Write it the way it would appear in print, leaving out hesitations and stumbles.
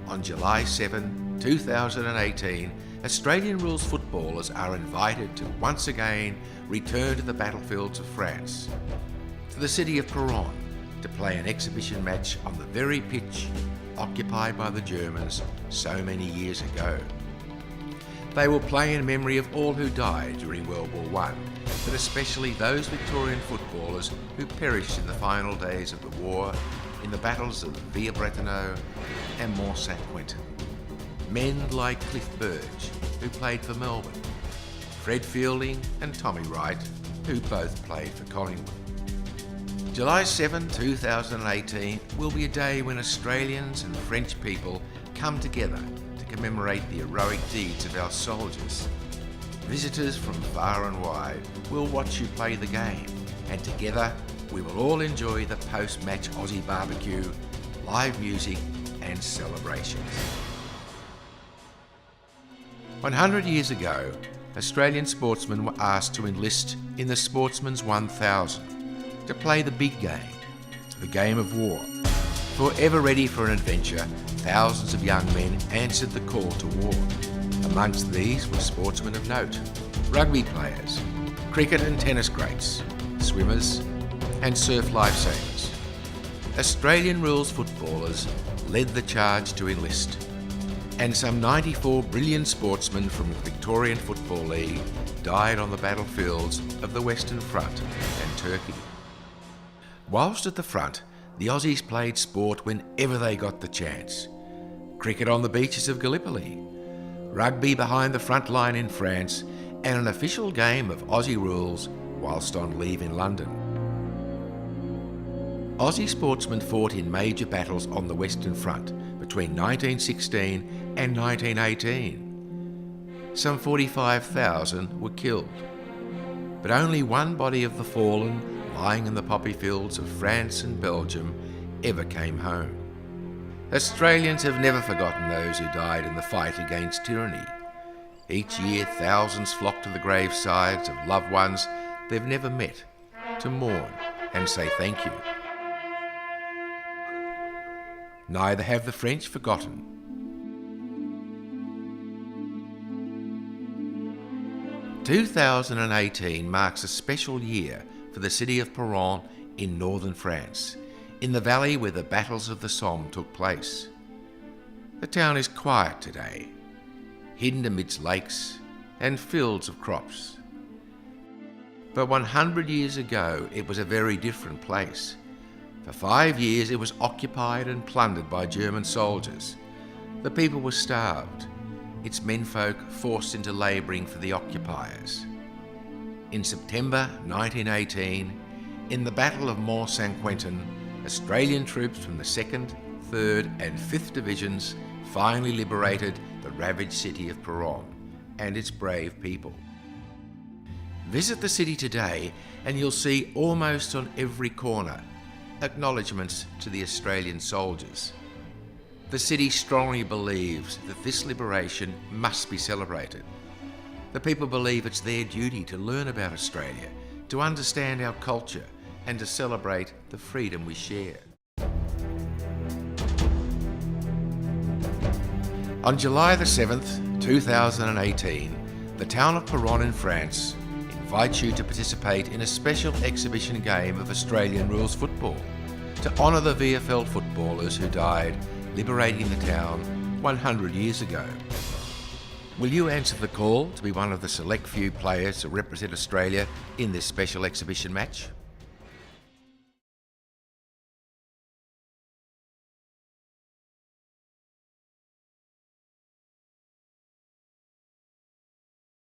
On July 7, 2018, Australian rules footballers are invited to once again return to the battlefields of France, to the city of Péronne, to play an exhibition match on the very pitch occupied by the Germans so many years ago. They will play in memory of all who died during World War I, but especially those Victorian footballers who perished in the final days of the war in the battles of liberating and Mont-Saint-Quentin. Men like Cliff Burge, who played for Melbourne, Fred Fielding and Tommy Wright, who both played for Collingwood. July 7, 2018 will be a day when Australians and French people come together to commemorate the heroic deeds of our soldiers. Visitors from far and wide will watch you play the game, and together we will all enjoy the post-match Aussie barbecue, live music and celebrations. 100 years ago, Australian sportsmen were asked to enlist in the Sportsman's 1000 to play the big game, the game of war. Forever ready for an adventure, thousands of young men answered the call to war. Amongst these were sportsmen of note, rugby players, cricket and tennis greats, swimmers and surf lifesavers. Australian rules footballers led the charge to enlist, and some 94 brilliant sportsmen from the Victorian Football League died on the battlefields of the Western Front and Turkey. Whilst at the front, the Aussies played sport whenever they got the chance. Cricket on the beaches of Gallipoli, rugby behind the front line in France, and an official game of Aussie rules whilst on leave in London. Aussie sportsmen fought in major battles on the Western Front between 1916 and 1918. Some 45,000 were killed, but only one body of the fallen lying in the poppy fields of France and Belgium ever came home. Australians have never forgotten those who died in the fight against tyranny. Each year thousands flock to the gravesides of loved ones they've never met to mourn and say thank you. Neither have the French forgotten. "2018 marks a special year for the city of Péronne in northern France, in the valley where the battles of the Somme took place. The town is quiet today, hidden amidst lakes and fields of crops. But 100 years ago it was a very different place. For 5 years it was occupied and plundered by German soldiers. The people were starved, its menfolk forced into labouring for the occupiers. In September 1918, in the Battle of Mont-Saint-Quentin, Australian troops from the 2nd, 3rd and 5th Divisions finally liberated the ravaged city of Péronne and its brave people. Visit the city today and you'll see almost on every corner acknowledgements to the Australian soldiers. The city strongly believes that this liberation must be celebrated. The people believe it's their duty to learn about Australia, to understand our culture, and to celebrate the freedom we share. On July the 7th, 2018, the town of Péronne in France invites you to participate in a special exhibition game of Australian rules football to honour the VFL footballers who died liberating the town 100 years ago. Will you answer the call to be one of the select few players to represent Australia in this special exhibition match?